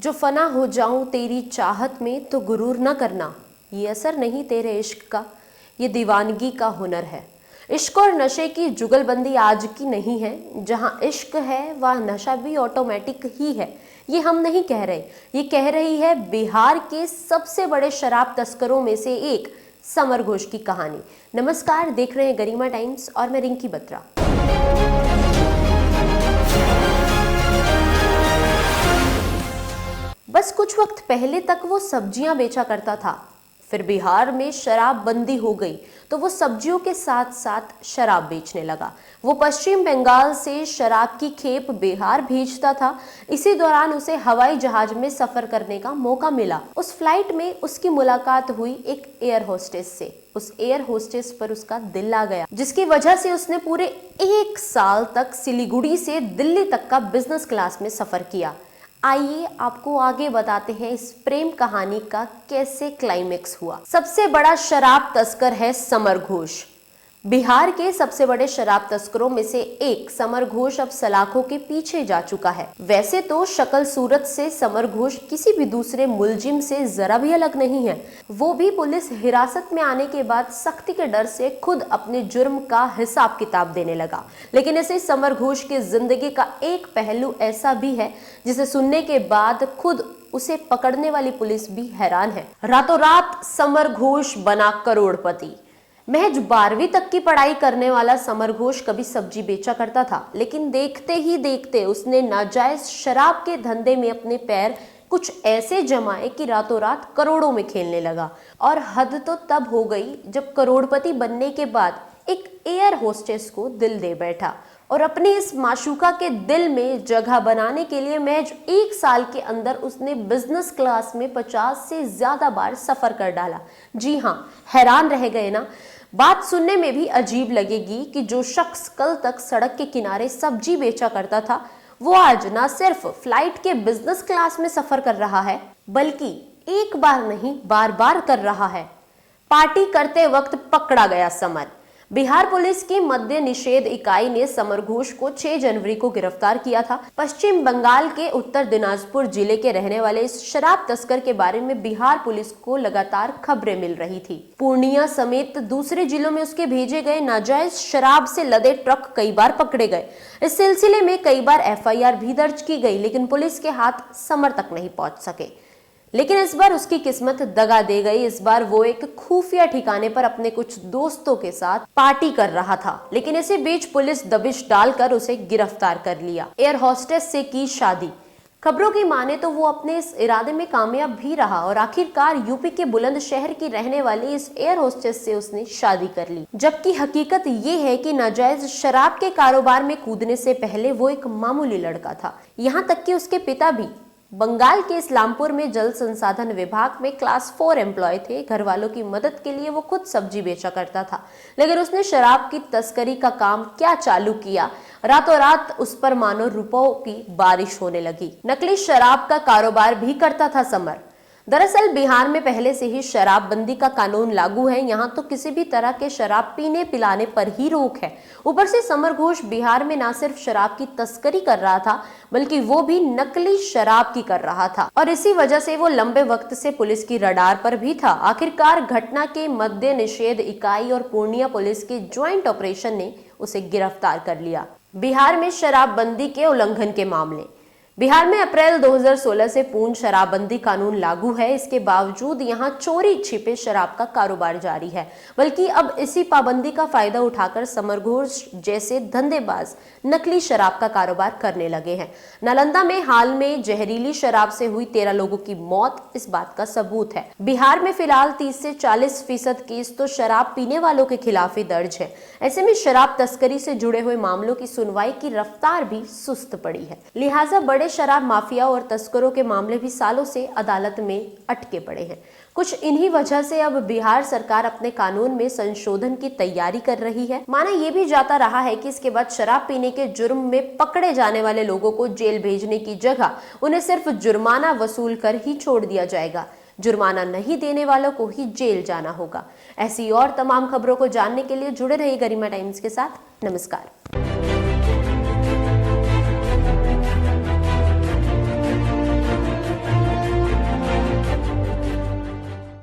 जो फना हो जाऊं तेरी चाहत में तो गुरूर न करना, ये असर नहीं तेरे इश्क का, ये दीवानगी का हुनर है। इश्क और नशे की जुगलबंदी आज की नहीं है, जहां इश्क है वह नशा भी ऑटोमेटिक ही है। ये हम नहीं कह रहे, ये कह रही है बिहार के सबसे बड़े शराब तस्करों में से एक समर घोष की कहानी। नमस्कार, देख रहे हैं गरिमा टाइम्स और मैं रिंकी बत्रा। बस कुछ वक्त पहले तक वो सब्जियां बेचा करता था, फिर बिहार में शराब बंदी हो गई तो वो सब्जियों के साथ साथ शराब बेचने लगा। वो पश्चिम बंगाल से शराब की खेप बिहार भेजता था। इसी दौरान उसे हवाई जहाज में सफर करने का मौका मिला। उस फ्लाइट में उसकी मुलाकात हुई एक एयर होस्टेस से। उस एयर होस्टेस पर उसका दिल आ गया, जिसकी वजह से उसने पूरे 1 साल तक सिलीगुड़ी से दिल्ली तक का बिजनेस क्लास में सफर किया। आइए आपको आगे बताते हैं इस प्रेम कहानी का कैसे क्लाइमेक्स हुआ। सबसे बड़ा शराब तस्कर है समर घोष। बिहार के सबसे बड़े शराब तस्करों में से एक समर घोष अब सलाखों के पीछे जा चुका है। वैसे तो शक्ल सूरत से समर घोष किसी भी दूसरे मुलजिम से जरा भी अलग नहीं है। वो भी पुलिस हिरासत में आने के बाद सख्ती के डर से खुद अपने जुर्म का हिसाब किताब देने लगा। लेकिन ऐसे समर घोष की जिंदगी का एक पहलू ऐसा भी है जिसे सुनने के बाद खुद उसे पकड़ने वाली पुलिस भी हैरान है। रातों रात समर घोष बना करोड़पति। महज 12वीं तक की पढ़ाई करने वाला समर घोष कभी सब्जी बेचा करता था, लेकिन देखते ही देखते उसने नाजायज शराब के धंधे में अपने पैर कुछ ऐसे जमाए कि रातों रात करोड़ों में खेलने लगा। और हद तो तब हो गई जब करोड़पति बनने के बाद एक एयर होस्टेस को दिल दे बैठा और अपनी इस माशूका के दिल में जगह बनाने के लिए महज 1 साल के अंदर उसने बिजनेस क्लास में 50 से ज्यादा बार सफर कर डाला। जी हाँ, हैरान रह गए ना? बात सुनने में भी अजीब लगेगी कि जो शख्स कल तक सड़क के किनारे सब्जी बेचा करता था, वो आज ना सिर्फ फ्लाइट के बिजनेस क्लास में सफर कर रहा है, बल्कि एक बार नहीं बार बार कर रहा है। पार्टी करते वक्त पकड़ा गया समर। बिहार पुलिस की मद्य निषेध इकाई ने समर घोष को 6 जनवरी को गिरफ्तार किया था। पश्चिम बंगाल के उत्तर दिनाजपुर जिले के रहने वाले इस शराब तस्कर के बारे में बिहार पुलिस को लगातार खबरें मिल रही थी। पूर्णिया समेत दूसरे जिलों में उसके भेजे गए नाजायज शराब से लदे ट्रक कई बार पकड़े गए। इस सिलसिले में कई बार FIR भी दर्ज की गई, लेकिन पुलिस के हाथ समर तक नहीं पहुंच सके। लेकिन इस बार उसकी किस्मत दगा दे गई। इस बार वो एक खुफिया ठिकाने पर अपने कुछ दोस्तों के साथ पार्टी कर रहा था, लेकिन इसी बीच पुलिस दबिश डालकर उसे गिरफ्तार कर लिया। एयर होस्टेस से की शादी। खबरों की माने तो वो अपने इस इरादे में कामयाब भी रहा और आखिरकार यूपी के बुलंदशहर की रहने वाली इस एयर होस्टेस से उसने शादी कर ली। जबकि हकीकत ये है कि नाजायज शराब के कारोबार में कूदने से पहले वो एक मामूली लड़का था। यहाँ तक कि उसके पिता भी बंगाल के इस्लामपुर में जल संसाधन विभाग में क्लास 4 एम्प्लॉय थे। घर वालों की मदद के लिए वो खुद सब्जी बेचा करता था, लेकिन उसने शराब की तस्करी का काम क्या चालू किया, रातों रात उस पर मानो रुपयों की बारिश होने लगी। नकली शराब का कारोबार भी करता था समर। दरअसल बिहार में पहले से ही शराबबंदी का कानून लागू है। यहाँ तो किसी भी तरह के शराब पीने पिलाने पर ही रोक है। ऊपर से समर घोष बिहार में न सिर्फ शराब की तस्करी कर रहा था, बल्कि वो भी नकली शराब की कर रहा था, और इसी वजह से वो लंबे वक्त से पुलिस की रडार पर भी था। आखिरकार घटना के मद्य निषेध इकाई और पूर्णिया पुलिस के ज्वाइंट ऑपरेशन ने उसे गिरफ्तार कर लिया। बिहार में शराबबंदी के उल्लंघन के मामले। बिहार में अप्रैल 2016 से पूर्ण शराबबंदी कानून लागू है। इसके बावजूद यहाँ चोरी छिपे शराब का कारोबार जारी है, बल्कि अब इसी पाबंदी का फायदा उठाकर समर घोष जैसे धंधेबाज नकली शराब का कारोबार करने लगे हैं। नालंदा में हाल में जहरीली शराब से हुई 13 लोगों की मौत इस बात का सबूत है। बिहार में फिलहाल 30 से 40% केस तो शराब पीने वालों के खिलाफ ही दर्ज है। ऐसे में शराब तस्करी से जुड़े हुए मामलों की सुनवाई की रफ्तार भी सुस्त पड़ी है। लिहाजा बड़े शराब माफिया और तस्करों के मामले भी सालों से अदालत में अटके पड़े हैं। कुछ इन्हीं वजह से अब बिहार सरकार अपने कानून में संशोधन की तैयारी कर रही है। माना यह भी जाता रहा है कि इसके बाद शराब पीने के जुर्म में पकड़े जाने वाले लोगों को जेल भेजने की जगह उन्हें सिर्फ जुर्माना वसूल कर ही छोड़ दिया जाएगा। जुर्माना नहीं देने वालों को ही जेल जाना होगा। ऐसी और तमाम खबरों को जानने के लिए जुड़े रहिए गरिमा टाइम्स के साथ। नमस्कार।